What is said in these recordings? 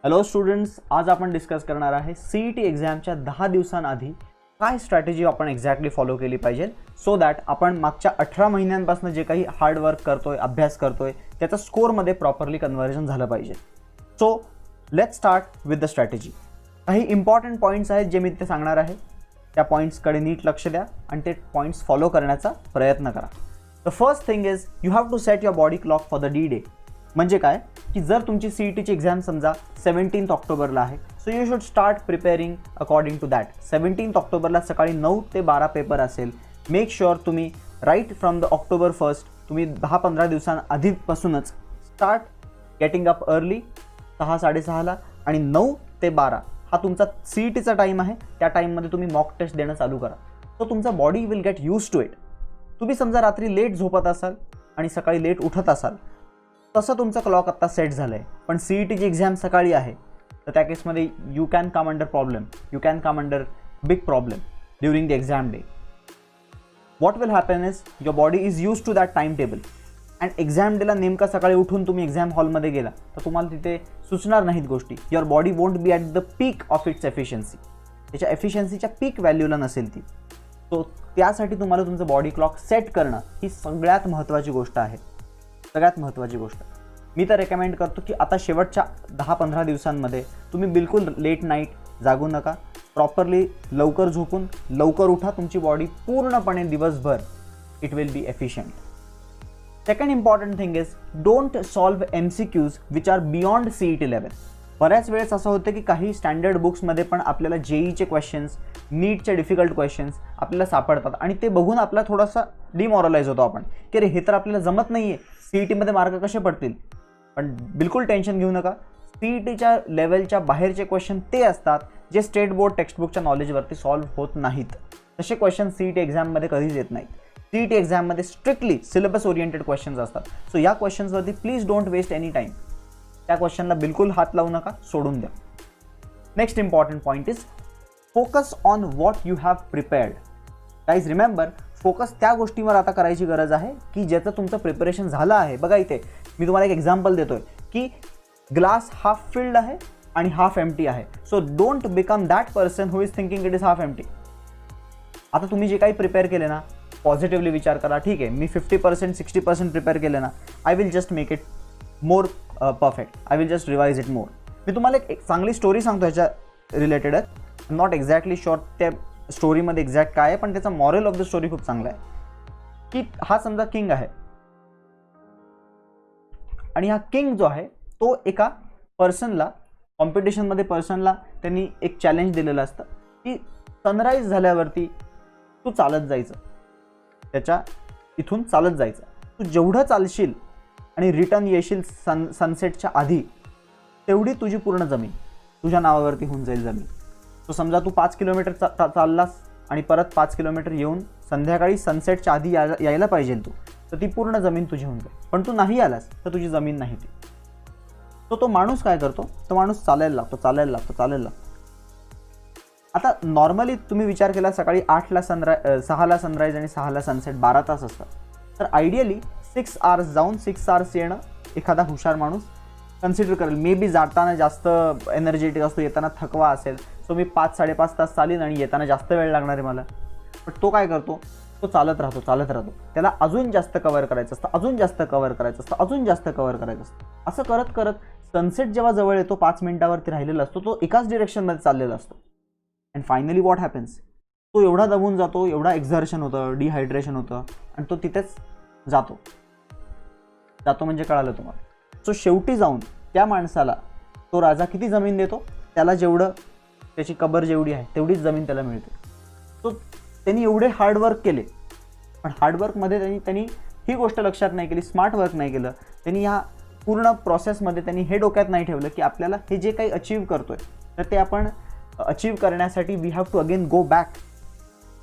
Hello students, आज आपण discuss करणार आहे CET एक्झामच्या 10 दिवसांआधी काय स्ट्रॅटेजी आपण एक्झॅक्टली फॉलो केली पाहिजे सो दॅट आपण मागच्या 18 महिन्यांपासून जे काही हार्ड वर्क करतोय, अभ्यास करतोय, त्याचा स्कोअरमध्ये प्रॉपरली कन्व्हर्जन झालं पाहिजे. So let's start with the strategy. काही इम्पॉर्टंट पॉईंट्स आहेत जे मी तिथे सांगणार आहे. त्या पॉईंट्सकडे नीट लक्ष द्या आणि ते पॉईंट्स फॉलो करण्याचा प्रयत्न करा. The first thing is you have to set your body clock for the D-Day. म्हणजे काय की जर तुमची CETची एक्झाम समजा 17 ऑक्टोबरला आहे, so you should start preparing according to that. 17 ऑक्टोबरला सकाळी 9 ते 12 पेपर असेल. मेक शुअर तुम्ही राईट फ्रॉम द ऑक्टोबर 1 तुम्ही 10-15 दिवसांआधीपासूनच स्टार्ट गेटिंग अप अर्ली 6-6:30 आणि 9 ते 12 हा तुमचा CETचा टाईम आहे. त्या टाईममध्ये तुम्ही मॉक टेस्ट देणं चालू करा. सो तुमचा body will get use to it. तुम्ही समजा रात्री लेट झोपत असाल आणि सकाळी लेट उठत असाल, तसं तुमचं क्लॉक आत्ता सेट झालं आहे. पण CETची एक्झाम सकाळी आहे, तर त्या केसमध्ये you can come under problem, you can come under big problem during the exam day. What will happen is your body is use to that time table and exam डेला नेमका सकाळी उठून तुम्ही एक्झाम हॉलमध्ये गेला तर तुम्हाला तिथे सुचणार नाहीत गोष्टी. Your body won't be at the peak of its efficiency. त्याच्या एफिशियन्सीच्या पीक व्हॅल्यूला नसेल ती. सो त्यासाठी तुम्हाला तुमचं बॉडी क्लॉक सेट करणं ही सगळ्यात महत्त्वाची गोष्ट आहे. सगळ्यात महत्त्वाची गोष्ट मी तर रेकमेंड करतो की आता शेवटच्या 10-15 दिवसांमध्ये तुम्ही बिलकुल लेट नाईट जागू नका. प्रॉपरली लवकर झोपून लवकर उठा. तुमची बॉडी पूर्णपणे दिवसभर it will be efficient. Second important thing is don't solve MCQs which are beyond CET level. बऱ्याच वेळेस असं होतं की काही स्टँडर्ड बुक्समध्ये पण आपल्याला JEEचे क्वेश्चन्स, नीटचे डिफिकल्ट क्वेश्चन्स आपल्याला सापडतात आणि ते बघून आपला थोडासा डिमॉरलाइज होतो आपण की अरे हे तर आपल्याला जमत नाही आहे, CETमध्ये मार्क कसे पडतील. पण बिलकुल टेन्शन घेऊ नका. CETच्या लेवलच्या बाहेरचे क्वेश्चन ते असतात जे स्टेट बोर्ड टेक्स्टबुकच्या नॉलेजवरती सॉल्व्ह होत नाहीत. तसे क्वेश्चन CET एक्झाममध्ये कधीच येत नाहीत. CET एक्झाममध्ये स्ट्रिक्टली सिलेबस ओरिएंटेड क्वेश्चन्स असतात. सो या क्वेश्चन्सवरती please don't waste any time. त्या क्वेश्चनला बिलकुल हात लावू नका, सोडून द्या. Next important point is focus on what you have prepared. Guys remember, focus त्या गोष्टीवर आता करायची गरज आहे की ज्याचं तुमचं प्रिपरेशन झालं आहे. बघा इथे मी तुम्हाला एक एक्झाम्पल देतोय की ग्लास हाफ फिल्ड आहे आणि हाफ एम्प्टी आहे. So don't become that person who is thinking it is half empty. आता तुम्ही जे काही प्रिपेअर केले ना, पॉझिटिव्हली विचार करा. ठीक आहे, मी 50% 60% प्रिपेअर केले ना, I will just make it more perfect. I will just revise it more. मी तुम्हाला एक चांगली स्टोरी सांगतो ह्याच्या रिलेटेडच. नॉट एक्झॅक्टली शुअर त्या स्टोरीमध्ये एक्झॅक्ट काय आहे, पण त्याचा मॉरल ऑफ द स्टोरी खूप चांगला आहे. की हा समजा किंग आहे आणि हा किंग जो आहे तो एका पर्सनला, कॉम्पिटिशनमध्ये पर्सनला त्यांनी एक चॅलेंज दिलेलं असतं की सनराईज झाल्यावरती तू चालत जायचं, त्याच्या इथून चालत जायचं. तू जेवढं चालशील आणि रिटर्न येशील सनसेटच्या आधी, तेवढी तुझी पूर्ण जमीन तुझ्या नावावरती होऊन जाईल जमीन. तो समजा तू 5 किलोमीटर चाललास आणि परत 5 किलोमीटर येऊन संध्याकाळी सनसेटच्या आधी यायला पाहिजे तू, तर ती पूर्ण जमीन तुझी होऊन जाईल. पण तू नाही आलास तर तुझी जमीन नाही ती. तो माणूस काय करतो, तो माणूस चालायला लागतो. आता नॉर्मली तुम्ही विचार केला सकाळी 6ला सनराईज आणि 6ला सनसेट 12 तास असतात. तर आयडियली 6 आवर्स जाऊन 6 आवर्स येणं एखादा हुशार माणूस कन्सिडर करेल. मे बी जाताना जास्त एनर्जेटिक असतो, येताना थकवा असेल, सो मी 5-5.5 तास चालीन आणि येताना जास्त वेळ लागणार आहे मला. पण तो काय करतो, तो चालत राहतो. त्याला अजून जास्त कव्हर करायचं असतं, अजून जास्त कव्हर करायचं असतं. असं करत करत सनसेट जेव्हा जवळ येतो 5 मिनिटावरती राहिलेला असतो, तो एकाच डिरेक्शनमध्ये चाललेला असतो. अँड फायनली व्हॉट हॅपन्स, तो एवढा दबून जातो, एवढा एक्झर्शन होतं, डिहायड्रेशन होतं आणि तो तिथेच जातो म्हणजे कळालं तुम्हाला. सो शेवटी जाऊन त्या माणसाला तो राजा किती जमीन देतो, त्याला जेवढं त्याची कबर जेवढी आहे तेवढीच जमीन त्याला मिळते. सो त्यांनी एवढे हार्डवर्क केले, पण हार्डवर्कमध्ये त्यांनी ही गोष्ट लक्षात नाही केली, स्मार्ट वर्क नाही केलं. त्यांनी ह्या पूर्ण प्रोसेसमध्ये त्यांनी हे डोक्यात नाही ठेवलं की आपल्याला हे जे काही अचीव करतोय तर ते आपण अचीव करण्यासाठी we have to again go back.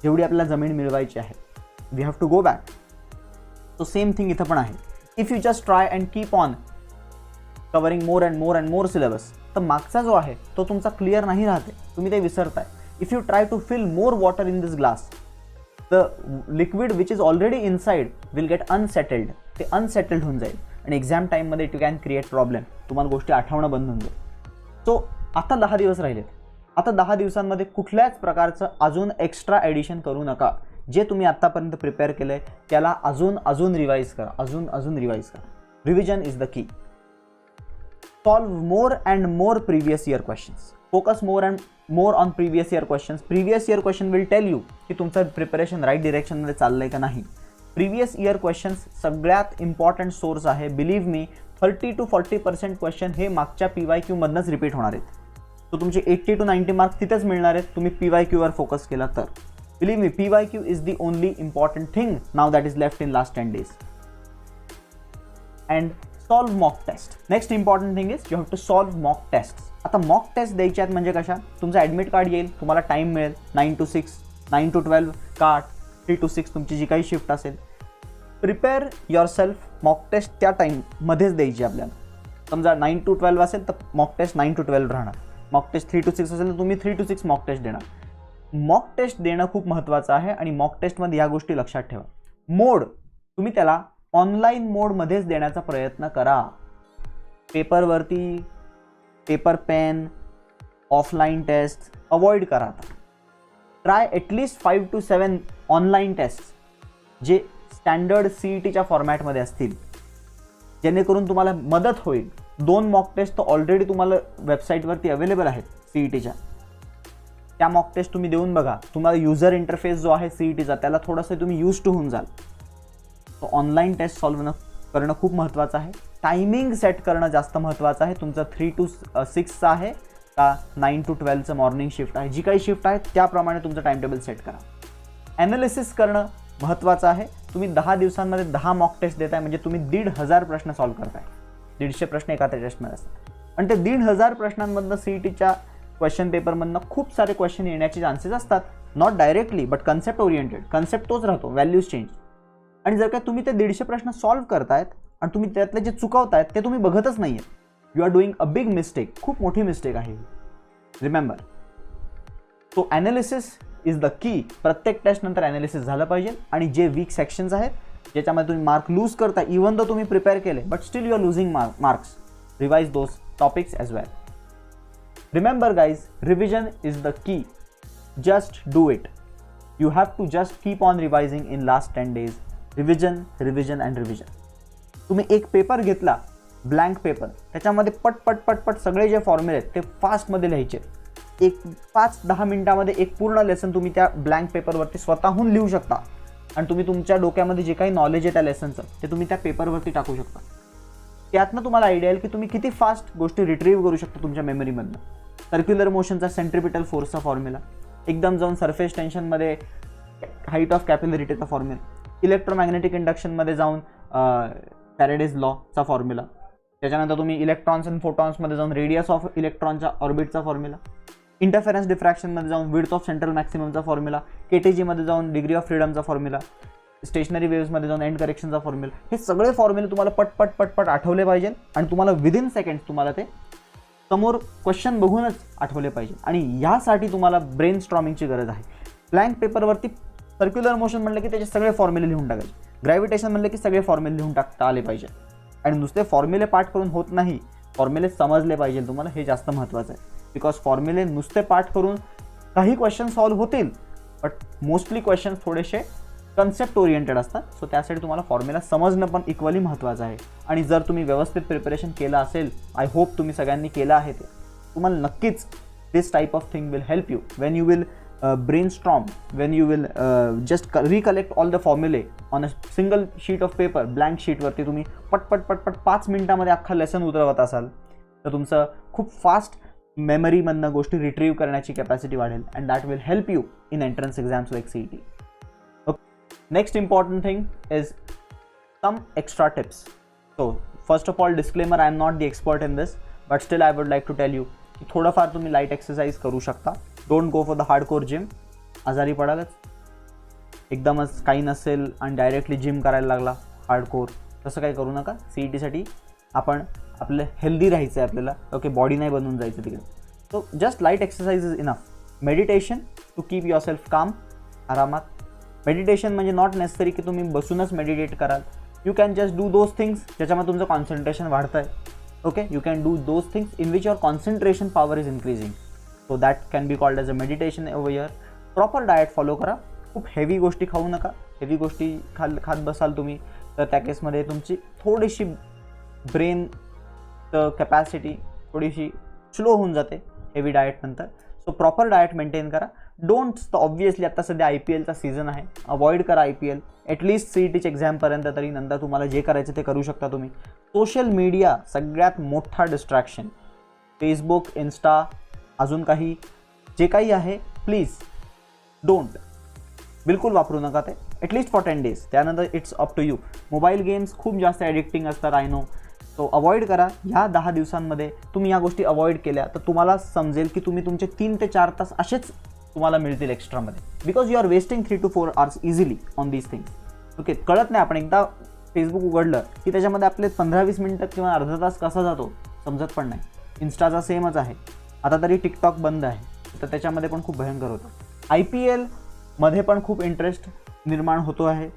जेवढी आपल्याला जमीन मिळवायची आहे, we have to go back. So same thing इथं पण आहे. If you just try and keep on covering more and more syllabus, तर मागचा जो आहे तो तुमचा क्लिअर नाही राहते, तुम्ही ते विसरताय. If you try to fill more water in this glass, the liquid which is already inside will get unsettled. ते अनसेटल्ड होऊन जाईल आणि एक्झाम टाईममध्ये इट कॅन क्रिएट प्रॉब्लेम. तुम्हाला गोष्टी आठवणं बंद होऊन जाईल. सो आता 10 दिवस राहिलेत. आता 10 दिवसांमध्ये कुठल्याच प्रकारचं अजून एक्स्ट्रा ॲडिशन करू नका. जे तुम्ही आत्तापर्यंत प्रिपेअर केलं आहे त्याला अजून रिवाईज करा, अजून रिवाईज करा. Revision is the key. Solve more and more previous year questions. Focus more and more on previous year questions. Previous year question will tell you की तुमचं प्रिपरेशन राईट डिरेक्शनमध्ये चाललंय का नाही. प्रिव्हियस इयर क्वेश्चन्स सगळ्यात important source आहे. Believe me, 30 to 40% question हे मागच्या PYQ मधनंच रिपीट होणार आहेत. सो तुमचे 80 to 90 मार्क्स तिथेच मिळणार आहेत तुम्ही PYQ वर फोकस केला तर. Believe me, PYQ is the only important thing now that is left in last 10 days. And solve mock test. Next important thing is you have to solve mock test. आता mock test द्यायचे आहेत म्हणजे कशा, तुमचं admit card येईल, तुम्हाला time मिळेल 9 to 6, 9 to 12 का 3 to 6 तुमची जी काही शिफ्ट असेल. Prepare yourself. Mock test त्या टाईममध्येच द्यायची आपल्याला. समजा 9 to 12 असेल तर मॉक टेस्ट 9 to 12 राहणार. मॉक टेस्ट 3 to 6 असेल तर तुम्ही 3 to 6 मॉक टेस्ट देणार. मॉक टेस्ट देणं खूप महत्त्वाचं आहे आणि मॉक टेस्टमध्ये या गोष्टी लक्षात ठेवा. मोड तुम्ही त्याला ऑनलाईन मोडमध्येच देण्याचा प्रयत्न करा. पेपरवरती paper pen offline test avoid करा. Try at least 5 to 7 online test जे स्टँडर्ड CETच्या फॉर्मॅटमध्ये असतील, जेणेकरून तुम्हाला मदत होईल. 2 मॉक टेस्ट तर ऑलरेडी तुम्हाला वेबसाईटवरती अवेलेबल आहेत CETच्या. त्या मॉक टेस्ट तुम्ही देऊन बघा. तुम्हाला युजर इंटरफेस जो आहे CETचा त्याला थोडंसं तुम्ही यूज टू होऊन जाल. तो ऑनलाईन टेस्ट सॉल्व्ह करणं खूप महत्त्वाचं आहे. टायमिंग सेट करणं जास्त महत्त्वाचं आहे. तुमचं 3 to 6चं आहे का 9 to 12चं मॉर्निंग शिफ्ट आहे. जी काही शिफ्ट आहे त्याप्रमाणे तुमचं टाइम टेबल सेट करा. ॲनालिसिस करणं महत्त्वाचं आहे. तुम्ही 10 दिवसांमध्ये 10 मॉक टेस्ट देताय म्हणजे तुम्ही 1,500 प्रश्न सॉल्व्ह करताय. 150 प्रश्न एका टेस्टमध्ये असतात आणि ते 1,500 प्रश्नांमधनं CETच्या क्वेश्चन पेपरमधनं खूप सारे क्वेश्चन येण्याचे चान्सेस असतात. Not directly but concept oriented. Concept तोच राहतो, व्हॅल्यूज चेंज. आणि जर का तुम्ही ते 150 प्रश्न सॉल्व्ह करतायत आणि तुम्ही त्यातले जे चुकवतायत ते तुम्ही बघतच नाही आहे, you are doing a big mistake. खूप मोठी मिस्टेक आहे. Remember, so analysis is the key. प्रत्येक टेस्ट नंतर ॲनालिसिस झालं पाहिजे. आणि जे वीक सेक्शन्स आहेत ज्याच्यामध्ये तुम्ही मार्क लूज करता, इवन दो तुम्ही प्रिपेअर केले but still you are losing marks, revise those topics as well. Remember guys, revision is the key. Just do it. You have to just keep on revising in last 10 days. Revision, revision and revision. तुम्ही एक paper घेतला, blank paper, त्याच्यामध्ये पट सगळे जे फॉर्म्युले आहेत ते फास्टमध्ये लिहायचे. एक 5-10 मिनिटामध्ये एक पूर्ण लेसन तुम्ही त्या ब्लँक पेपरवरती स्वतःहून लिहू शकता. आणि तुम्ही तुमच्या डोक्यामध्ये जे काही नॉलेज आहे त्या लेसनचं ते तुम्ही त्या पेपरवरती टाकू शकता. त्यातनं तुम्हाला आयडिया येईल की तुम्ही किती फास्ट गोष्टी रिट्रीव्ह करू शकता तुमच्या मेमरीमधनं. सर्क्युलर मोशनचा सेंट्रिपिटल फोर्सचा फॉर्म्युला, एकदम जाऊन सरफेस टेन्शनमध्ये हाईट ऑफ कॅपिलरिटीचा फॉर्म्युला, इलेक्ट्रोमॅग्नेटिक इंडक्शनमध्ये जाऊन फॅरेडेज लॉचा फॉर्म्युला, त्याच्यानंतर तुम्ही इलेक्ट्रॉन्स अँड फोटॉन्समध्ये जाऊन रेडियस ऑफ इलेक्ट्रॉनच्या ऑर्बिटचा फॉर्म्युला, इंटरफेरन्स डिफ्रॅक्शनमध्ये जाऊन विड्थ ऑफ सेंट्रल मॅक्सिममचा फॉर्म्युला, KTGमध्ये जाऊन डिग्री ऑफ फ्रीडमचा फॉर्म्युला, स्टेशनरी वेव्समध्ये जाऊन एंड करेक्शनचा फॉर्म्युला. हे सगळे फॉर्म्युले तुम्हाला पट आठवले पाहिजे आणि तुम्हाला विदिन सेकंड्स तुम्हाला ते समोर क्वेश्चन बघूनच आठवले पाहिजे. आणि यासाठी तुम्हाला ब्रेन स्ट्रॉमिंगची गरज आहे. ब्लँक पेपरवरती सर्क्युलर मोशन म्हणलं की त्याचे सगळे फॉर्म्युले लिहून टाकायचे. ग्रॅव्हिटेशन म्हणलं की सगळे फॉर्म्युले लिहून टाकता आले पाहिजे. आणि नुसते फॉर्म्युले पाठ करून होत नाही, फॉर्म्युले समजले पाहिजे तुम्हाला. हे जास्त महत्त्वाचं आहे. बिकॉज फॉर्म्युले नुसते पाठ करून काही क्वेश्चन सॉल्व्ह होतील बट मोस्टली क्वेश्चन थोडेसे कन्सेप्ट ओरिएंटेड असतात. सो त्यासाठी तुम्हाला फॉर्म्युला समजणं पण इक्वली महत्त्वाचं आहे. आणि जर तुम्ही व्यवस्थित प्रिपरेशन केलं असेल, आय होप तुम्ही सगळ्यांनी केलं आहे, ते तुम्हाला नक्कीच this type of thing will help you when you will brainstorm, when you will just recollect all the फॉर्म्युले on a single sheet of paper. Blank शीटवरती तुम्ही पट 5 मिनिटामध्ये अख्खा लेसन उतरवत असाल तर तुमचं खूप फास्ट मेमरीमधनं गोष्टी रिट्रीव्ह करण्याची कॅपॅसिटी वाढेल. And that will help you in entrance exams like CET. Next important thing is some extra tips. So first of all, disclaimer, I am not the expert in this, but still I would like to tell you की थोडंफार तुम्ही light exercise करू शकता. Don't go for the hardcore gym. आजारी पडालच. एकदमच काही नसेल आणि डायरेक्टली जिम करायला लागला हार्डकोर, तसं काही करू नका. CETसाठी आपण आपलं हेल्दी राहायचं आहे आपल्याला. ओके, बॉडी नाही बनवून जायचं तिकडे. So just light exercise is enough. Meditation to keep yourself calm. आरामात. मेडिटेशन म्हणजे नॉट नेसेसरी की तुम्ही बसूनच मेडिटेट कराल. You can just do those things ज्याच्यामध्ये तुमचं कॉन्सन्ट्रेशन वाढतं आहे. Okay, you can do those things in which your concentration power is increasing, so that can be called as a meditation over here. Proper diet follow करा. खूप heavy गोष्टी खाऊ नका. Heavy गोष्टी खात बसाल तुम्ही तर त्या केसमध्ये तुमची थोडीशी ब्रेन कॅपॅसिटी थोडीशी स्लो होऊन जाते हेवी डाएट नंतर. सो प्रॉपर डाएट मेंटेन करा. डोंट ऑब्वियसली आता सध्या IPLचा सीझन आहे, अवॉइड करा IPL ॲटलिस्ट CETच्या एक्झामपर्यंत तरी. नंतर तुम्हाला जे करायचं ते करू शकता तुम्ही. सोशल मीडिया सगळ्यात मोठा डिस्ट्रॅक्शन. फेसबुक, इन्स्टा, अजून काही जे काही आहे प्लीज डोंट, बिलकुल वापरू नका ते ॲटलिस्ट फॉर 10 days. त्यानंतर it's up to you. Mobile games खूप जास्त ॲडिक्टिंग असतात, आय नो. सो अवॉइड करा. ह्या 10 दिवसांमध्ये तुम्ही या गोष्टी अवॉइड केल्या तर तुम्हाला समजेल की तुम्ही तुमचे 3 ते 4 तास असेच तुम्हाला मिळतील एक्स्ट्रामध्ये, because you are wasting 3 to 4 hours easily on these things. Okay, कळत नाही. आपण एकदा फेसबुक उघडलं की त्याच्यामध्ये आपले 15-20 मिनिटं किंवा अर्धा तास कसा जातो समजत पण नाही. इन्स्टाचा सेमच आहे. आता तरी टिकटॉक बंद आहे तर त्याच्यामध्ये पण खूप भयंकर होतं. IPL मध्ये पण खूप इंटरेस्ट निर्माण होतो आहे,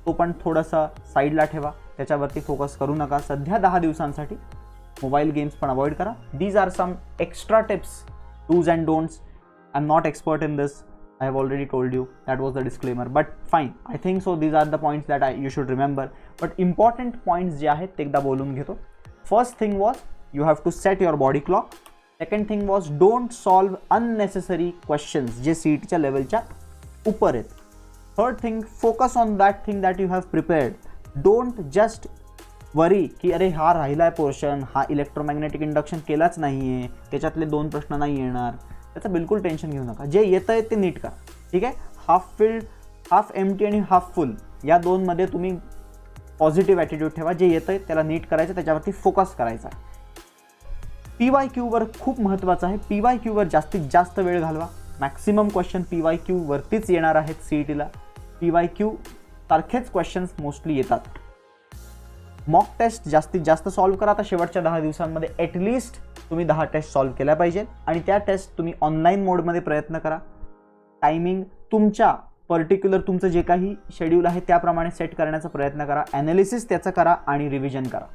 तो पण थोडासा साईडला ठेवा, त्याच्यावरती फोकस करू नका सध्या 10 दिवसांसाठी. मोबाईल गेम्स पण अवॉइड करा. These are some extra tips, dos and don'ts. I am not expert in this. I have already told you, that was the disclaimer, but fine, I think so these are the points that you should remember. But important points जे आहेत ते एकदा बोलून घेतो. First thing was you have to set your body clock. Second thing was don't solve unnecessary questions जे CETच्या लेवलच्या ऊपर आहेत. Third thing, focus on that thing that you have prepared. Don't just worry की अरे हा राहिला आहे पोर्शन, हा electromagnetic induction केलाच नाही आहे, त्याच्यातले 2 प्रश्न नाही येणार, त्याचं बिलकुल टेन्शन घेऊ नका. जे येतं आहे ते नीट करा. ठीक आहे. हाफ फिल्ड, हाफ एम्प्टी आणि हाफ फुल या 2मध्ये तुम्ही पॉझिटिव्ह ॲटिट्यूड ठेवा. जे येतं आहे त्याला नीट करायचं, त्याच्यावरती फोकस करायचा आहे. PYQवर खूप महत्त्वाचं आहे. PYQवर जास्तीत जास्त वेळ घालवा. मॅक्सिमम क्वेश्चन PYQवरतीच येणार आहेत CETला. PYQ सारखेच क्वेश्चन्स मोस्टली येतात. मॉक टेस्ट जास्तीत जास्त सॉल्व्ह करा. आता शेवटच्या 10 दिवसांमध्ये ॲटलिस्ट तुम्ही 10 टेस्ट सॉल्व्ह केल्या पाहिजेत आणि त्या टेस्ट तुम्ही ऑनलाईन मोडमध्ये प्रयत्न करा. टायमिंग तुमच्या पर्टिक्युलर तुमचं जे काही शेड्यूल आहे त्याप्रमाणे सेट करण्याचा प्रयत्न करा. ॲनालिसिस त्याचं करा आणि रिव्हिजन करा.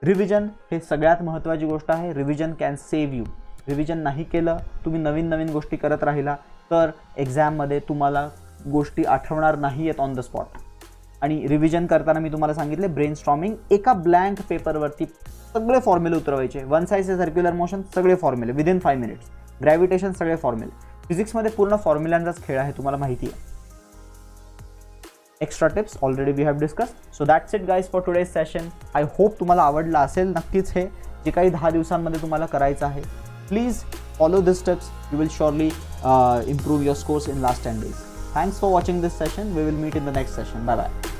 रिव्हिजन हे सगळ्यात महत्त्वाची गोष्ट आहे. Revision can save you. Revision नाही केलं, तुम्ही नवीन नवीन गोष्टी करत राहिला तर एक्झाममध्ये तुम्हाला गोष्टी आठवणार नाही आहेत ऑन द स्पॉट. आणि रिव्हिजन करताना मी तुम्हाला सांगितले ब्रेन स्टॉर्मिंग. एका ब्लँक पेपरवरती सगळे फॉर्म्युले उतरवायचे. 1 साइड सर्क्युलर मोशन सगळे फॉर्म्युले विदिन 5 minutes. ग्रॅव्हिटेशन सगळे फॉर्म्युले. फिजिक्समध्ये पूर्ण फॉर्म्युलांचाच खेळ आहे, तुम्हाला माहिती आहे. Extra tips already we have discuss. So that's it guys for today's session. I hope तुम्हाला आवडलं असेल नक्कीच. हे जे काही 10 दिवसांमध्ये तुम्हाला करायचं आहे, please follow this tips. You will surely improve your scores in last 10 days. Thanks for watching this session. We will meet in the next session. Bye bye.